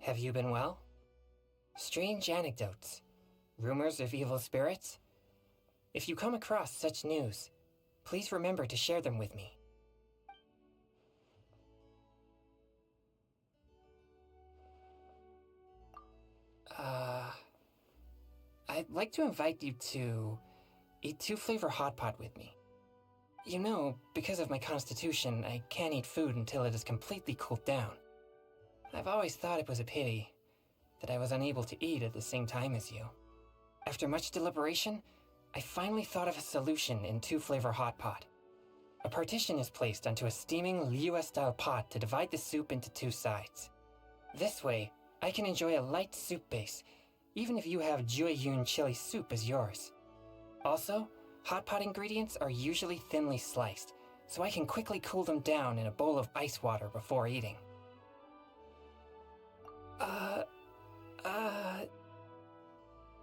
Have you been well? Strange anecdotes, rumors of evil spirits. If you come across such news, please remember to share them with me. I'd like to invite you to eat 2-flavor hot pot with me. You know, because of my constitution, I can't eat food until it is completely cooled down. I've always thought it was a pity that I was unable to eat at the same time as you. After much deliberation, I finally thought of a solution in 2-flavor hot pot. A partition is placed onto a steaming Liyue-style pot to divide the soup into 2 sides. This way, I can enjoy a light soup base, even if you have Chongyun chili soup as yours. Also, hot pot ingredients are usually thinly sliced, so I can quickly cool them down in a bowl of ice water before eating.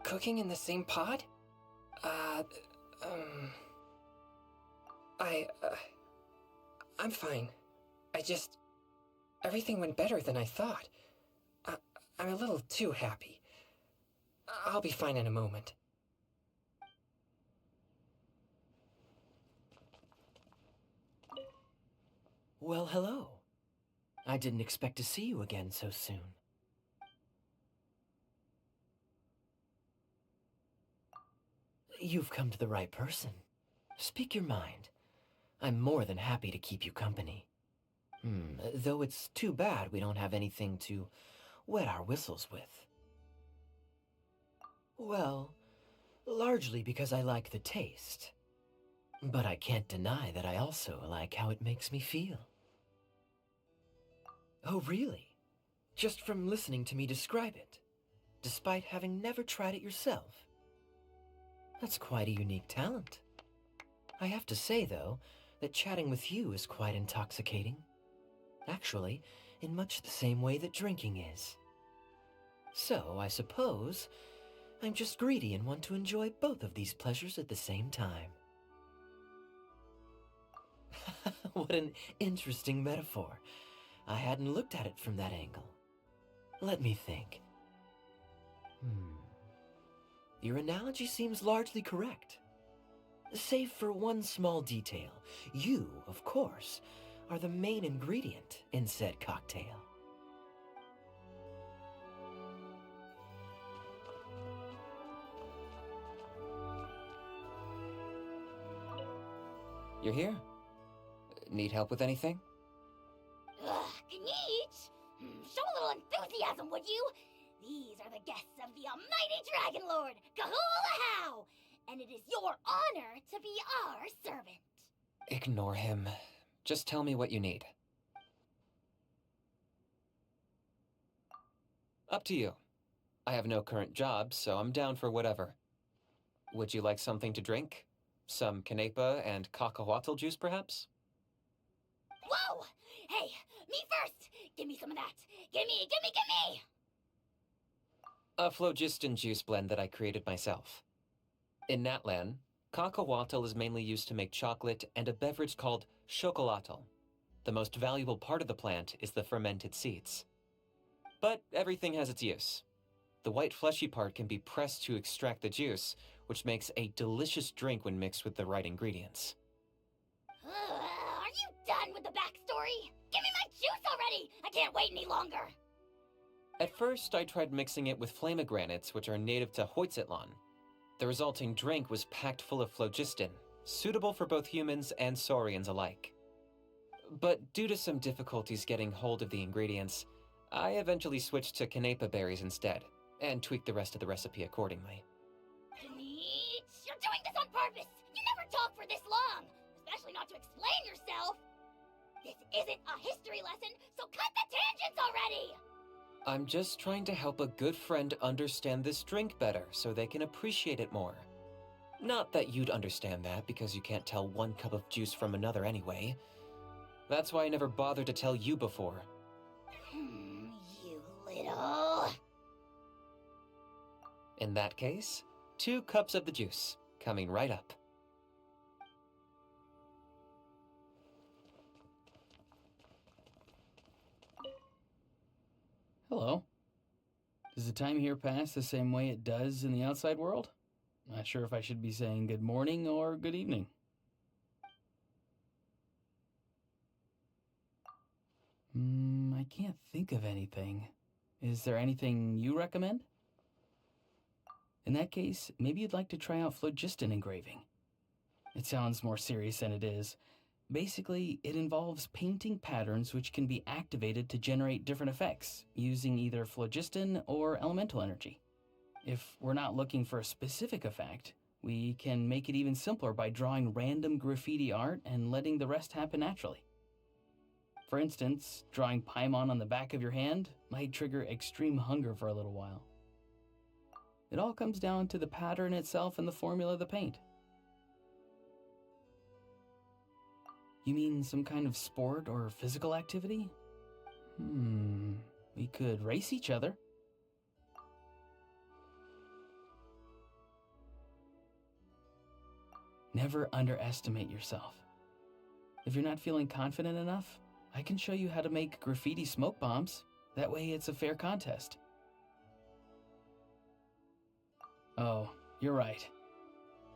Cooking in the same pot? I'm fine. Everything went better than I thought. I'm a little too happy. I'll be fine in a moment. Well, hello. I didn't expect to see you again so soon. You've come to the right person. Speak your mind. I'm more than happy to keep you company. Though it's too bad we don't have anything to wet our whistles with. Well, largely because I like the taste. But I can't deny that I also like how it makes me feel. Oh, really? Just from listening to me describe it, despite having never tried it yourself? That's quite a unique talent. I have to say, though, that chatting with you is quite intoxicating. Actually, in much the same way that drinking is. So, I suppose, I'm just greedy and want to enjoy both of these pleasures at the same time. What an interesting metaphor. I hadn't looked at it from that angle. Let me think. Your analogy seems largely correct. Save for one small detail. You, of course, are the main ingredient in said cocktail. You're here? Need help with anything? Kinich! Show a little enthusiasm, would you? These are the guests of the almighty Dragon Lord, Kahula! And it is your honor to be our servant. Ignore him. Just tell me what you need. Up to you. I have no current job, so I'm down for whatever. Would you like something to drink? Some Canepa and cacahuatl juice, perhaps? Whoa! Hey, me first! Give me some of that! Gimme! A phlogiston juice blend that I created myself. In Natlan, cacahuatl is mainly used to make chocolate and a beverage called chocolatl. The most valuable part of the plant is the fermented seeds. But everything has its use. The white fleshy part can be pressed to extract the juice, which makes a delicious drink when mixed with the right ingredients. Are you done with the backstory? Give me my juice already! I can't wait any longer! At first, I tried mixing it with flamagranates, which are native to Hoitzitlan. The resulting drink was packed full of phlogiston, suitable for both humans and saurians alike. But due to some difficulties getting hold of the ingredients, I eventually switched to Canepa berries instead, and tweaked the rest of the recipe accordingly. Kinich, you're doing this on purpose! You never talk for this long! Especially not to explain yourself! This isn't a history lesson, so cut the tangents already! I'm just trying to help a good friend understand this drink better so they can appreciate it more. Not that you'd understand that because you can't tell one cup of juice from another anyway. That's why I never bothered to tell you before. You little... In that case, 2 cups of the juice, coming right up. Hello. Does the time here pass the same way it does in the outside world? Not sure if I should be saying good morning or good evening. I can't think of anything. Is there anything you recommend? In that case, maybe you'd like to try out phlogiston engraving. It sounds more serious than it is. Basically, it involves painting patterns which can be activated to generate different effects, using either phlogiston or elemental energy. If we're not looking for a specific effect, we can make it even simpler by drawing random graffiti art and letting the rest happen naturally. For instance, drawing Paimon on the back of your hand might trigger extreme hunger for a little while. It all comes down to the pattern itself and the formula of the paint. You mean some kind of sport or physical activity? We could race each other. Never underestimate yourself. If you're not feeling confident enough, I can show you how to make graffiti smoke bombs. That way it's a fair contest. Oh, you're right.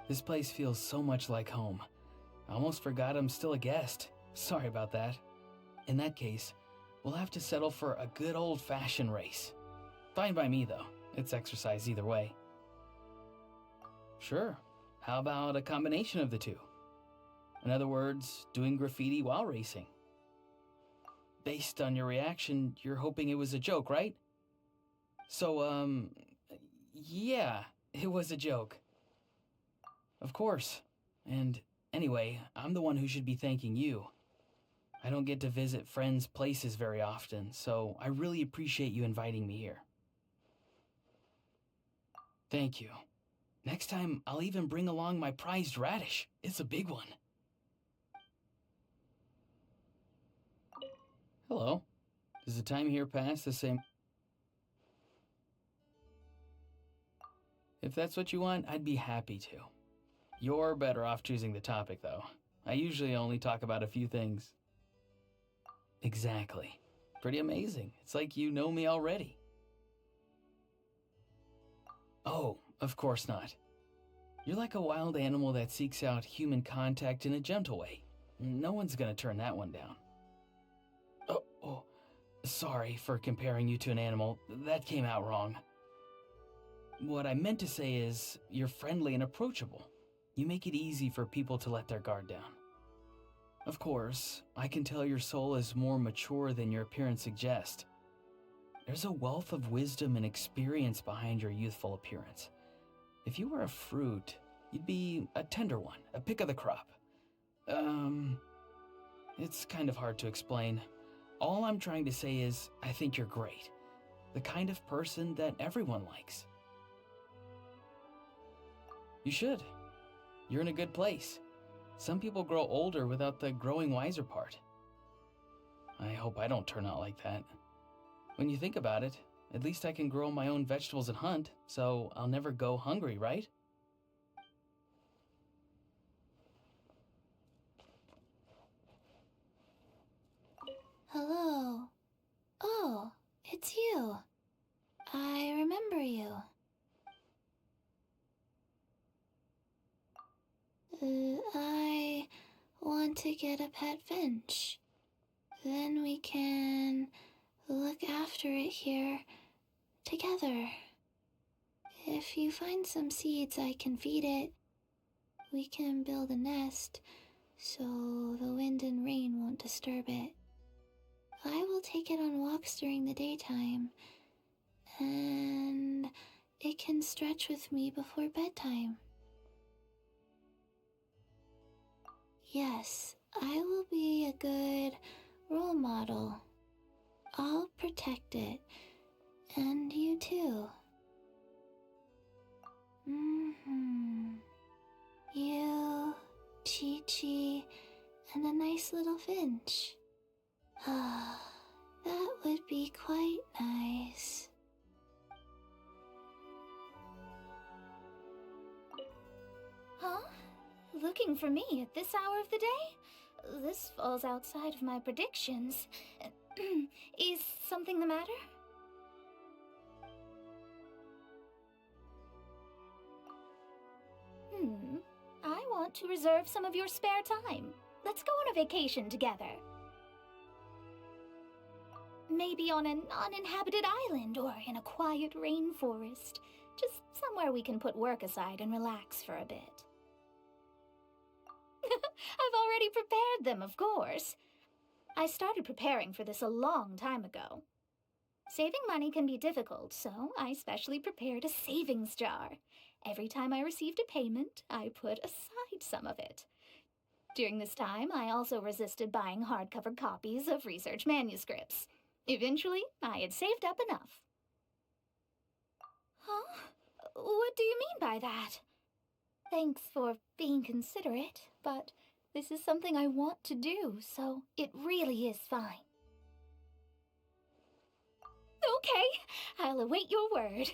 This place feels so much like home. I almost forgot I'm still a guest. Sorry about that. In that case, we'll have to settle for a good old-fashioned race. Fine by me, though. It's exercise either way. Sure. How about a combination of the two? In other words, doing graffiti while racing. Based on your reaction, you're hoping it was a joke, right? So, yeah, it was a joke. Of course. And anyway, I'm the one who should be thanking you. I don't get to visit friends' places very often, so I really appreciate you inviting me here. Thank you. Next time, I'll even bring along my prized radish. It's a big one. Hello. Does the time here pass the same? If that's what you want, I'd be happy to. You're better off choosing the topic, though. I usually only talk about a few things. Exactly. Pretty amazing. It's like you know me already. Oh, of course not. You're like a wild animal that seeks out human contact in a gentle way. No one's gonna turn that one down. Oh, sorry for comparing you to an animal. That came out wrong. What I meant to say is, you're friendly and approachable. You make it easy for people to let their guard down. Of course, I can tell your soul is more mature than your appearance suggests. There's a wealth of wisdom and experience behind your youthful appearance. If you were a fruit, you'd be a tender one, a pick of the crop. It's kind of hard to explain. All I'm trying to say is, I think you're great. The kind of person that everyone likes. You should. You're in a good place. Some people grow older without the growing wiser part. I hope I don't turn out like that. When you think about it, at least I can grow my own vegetables and hunt, so I'll never go hungry, right? Hello. Oh, it's you. I remember you. I want to get a pet finch. Then we can look after it here together. If you find some seeds I can feed it, we can build a nest so the wind and rain won't disturb it. I will take it on walks during the daytime, and it can stretch with me before bedtime. Yes, I will be a good role model. I'll protect it, and you too. You, Qiqi, and a nice little finch. That would be quite nice. Huh? Looking for me at this hour of the day? This falls outside of my predictions. Is something the matter? I want to reserve some of your spare time. Let's go on a vacation together. Maybe on an uninhabited island or in a quiet rainforest. Just somewhere we can put work aside and relax for a bit. I've already prepared them, of course. I started preparing for this a long time ago. Saving money can be difficult, so I specially prepared a savings jar. Every time I received a payment, I put aside some of it. During this time, I also resisted buying hardcover copies of research manuscripts. Eventually, I had saved up enough. Huh? What do you mean by that? Thanks for being considerate, but this is something I want to do, so it really is fine. Okay, I'll await your word.